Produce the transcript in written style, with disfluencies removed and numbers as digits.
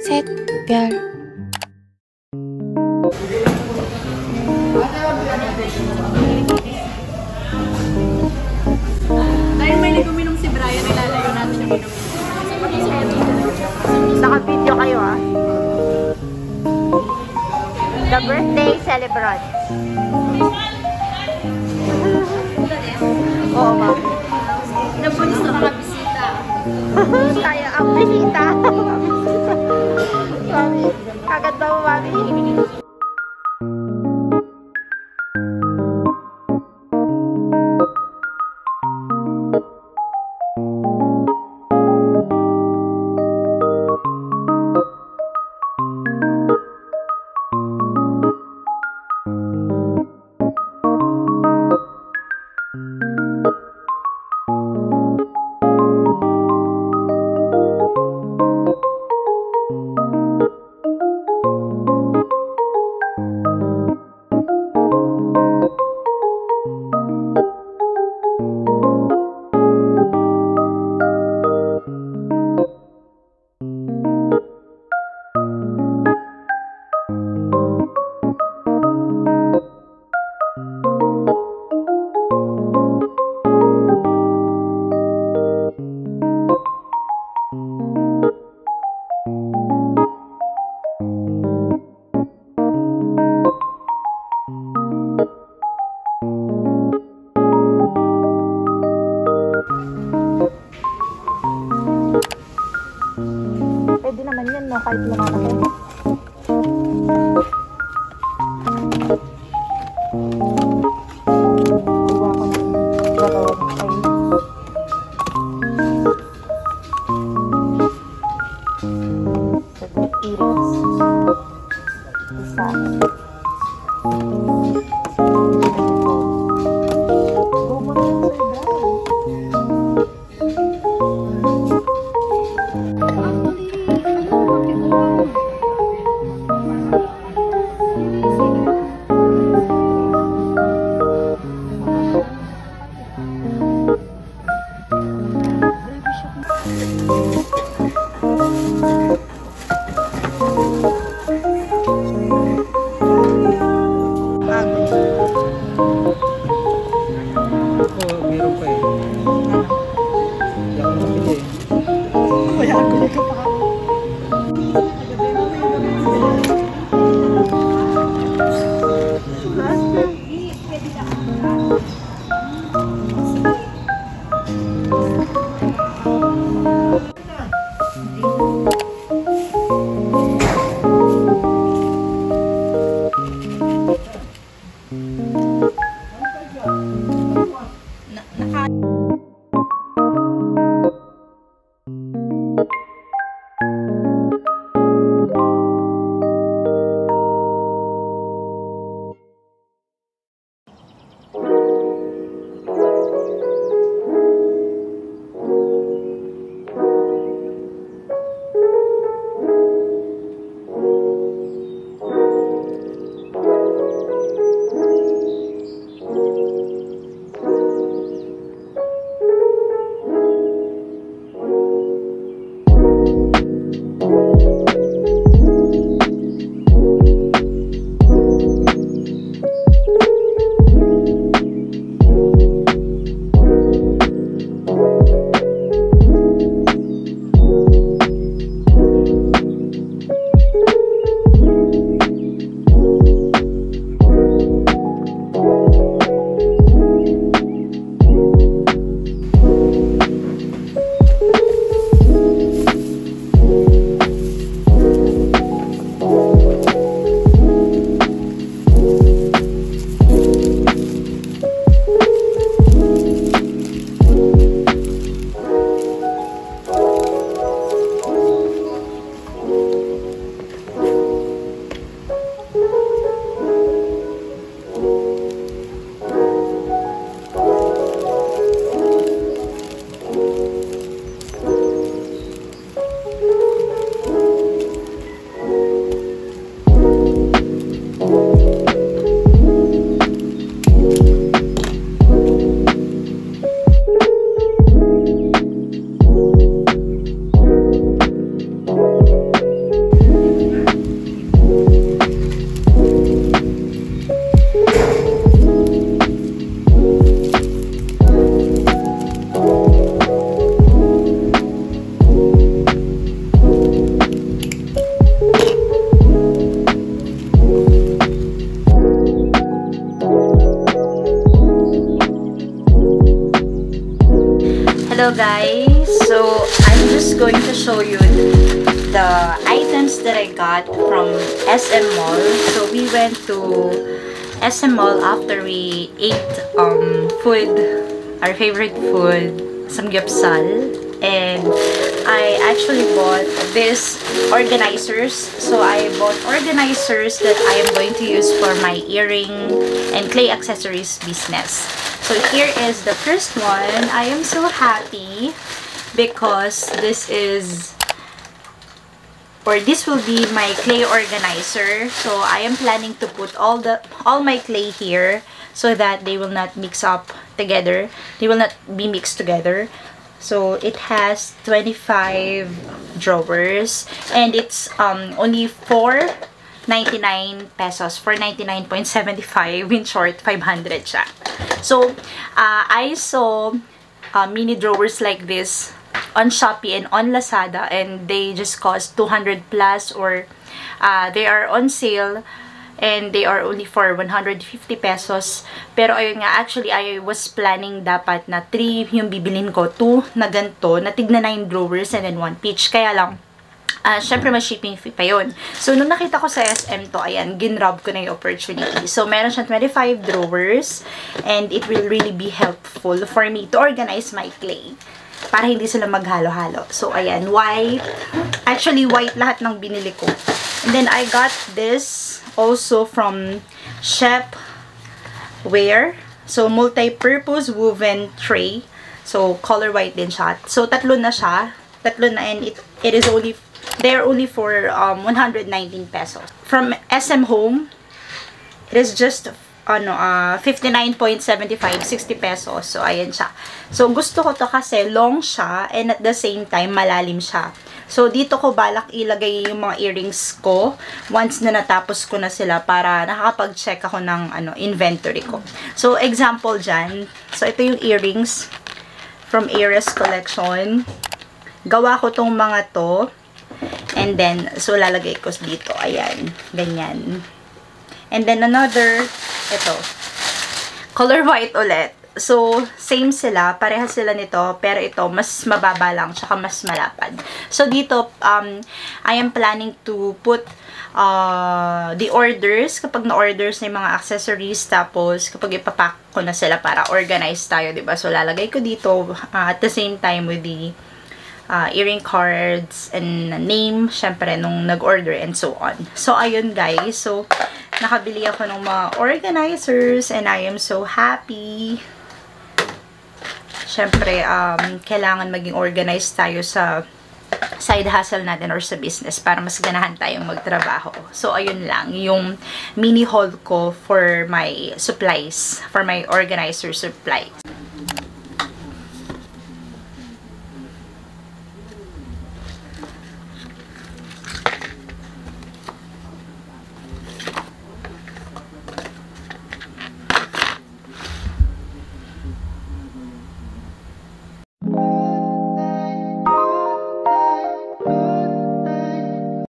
셋, 별. Dahil may nag-uminom si Brian, nilalayo natin yung inom. Naka-video kayo ah. The birthday celebrant. Oo, ma'am. Napulis na mga bisita. Kaya ang bisita. Mami, kaganda mo, mami. Pwede naman yan, no? Kahit lumalaki. Kuha ko ng dalawang size. So, good earrings. Isa. Go mo na yung Sir Brian. Meron pa eh. Hindi ako nakabili eh. Kaya ako nagkapaka. going to show you the items that I got from SM Mall. So we went to SM Mall after we ate food, our favorite food, samgyeopsal. And I actually bought this organizers. So I bought organizers that I am going to use for my earring and clay accessories business. So here is the first one. I am so happy because this will be my clay organizer. So I am planning to put all my clay here so that they will not mix up together. They will not be mixed together. So it has 25 drawers and it's only 499 pesos, 499.75, in short 500 siya. So I saw mini drawers like this on Shopee and on Lazada, and they just cost 200 plus, or they are on sale and they are only for 150 pesos. Pero ayun nga, actually I was planning dapat na 3 yung bibilin ko, 2 na ganito, na tigna 9 drawers and then 1 peach. Kaya lang, syempre mas shipping fee pa yun. So nung nakita ko sa SM to, ayan, ginrab ko na yung opportunity. So meron siyang 25 drawers and it will really be helpful for me to organize my clay para hindi sila maghalo-halo. So ayan, white. Actually, white lahat ng binili ko. And then I got this also from Shep Wear. So multi-purpose woven tray. So color white din siya. So tatlo na siya. Tatlo na, and it is only, they're only for 119 pesos. From SM Home, it is just 59.75, 60 pesos. So ayan siya. So gusto ko to kasi long siya and at the same time malalim siya. So dito ko balak ilagay yung mga earrings ko once na natapos ko na sila para nakakapag-check ako ng inventory ko. So example dyan. So ito yung earrings from Aries Collection. Gawa ko tong mga to. And then, so lalagay ko dito. Ayan. Ganyan. And then another, ito. Color white ulit. So, same sila. Parehas sila nito. Pero ito, mas mababa lang. Tsaka mas malapad. So, dito, I am planning to put the orders. Kapag na-orders na yung mga accessories. Tapos, kapag ipapack ko na sila para organize tayo, diba? So, lalagay ko dito at the same time with the earring cards and name, syempre, nung nag-order and so on. So, ayun guys. So, nakabili ako ng mga organizers and I am so happy. Syempre, kailangan maging organized tayo sa side hustle natin or sa business para mas ganahan tayong magtrabaho. So, ayun lang. Yung mini haul ko for my supplies, for my organizer supplies.